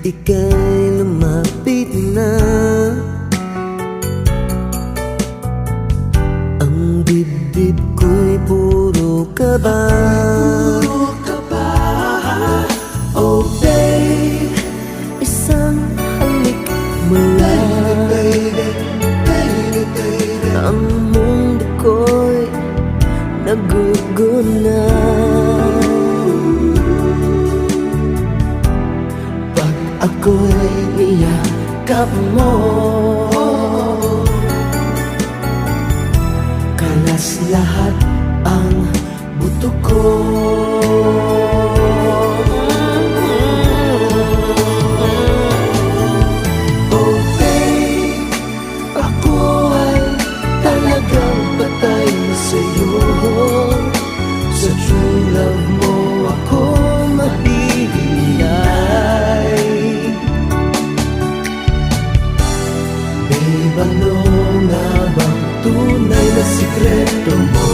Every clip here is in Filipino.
ika'y lumapit na. Ang dibdib ko'y puro kaba. Oh babe, isang halik mo lang. Ang mundo ko'y naguguna. Pag ako'y niyakap mo, kalas lahat ang buto ko. Oh babe, ako ay talagang patay sa'yo. Sa true love mo ako mahihintay. Babe, ano nga bang tunay na sikreto mo?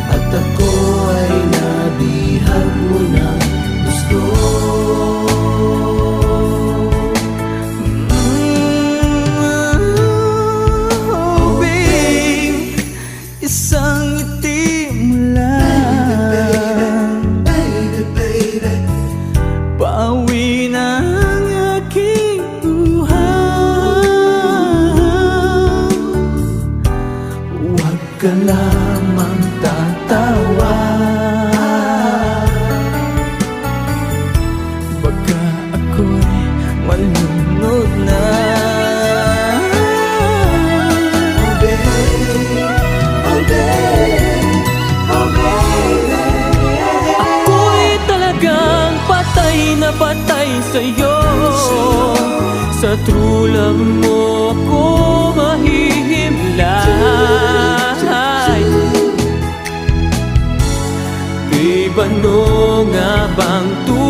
At ako ay nabihag mo ng gusto. Oh babe, isang ngiti mo lang, pauwi na ang aking buhay. Huwag ka lamang tatawa, baka ako'y malunod na. Oh babe, oh babe, oh baby, ako'y talagang patay na patay sa'yo. Sa true love mo ako mahihimlay. Babe, ano nga bang tunay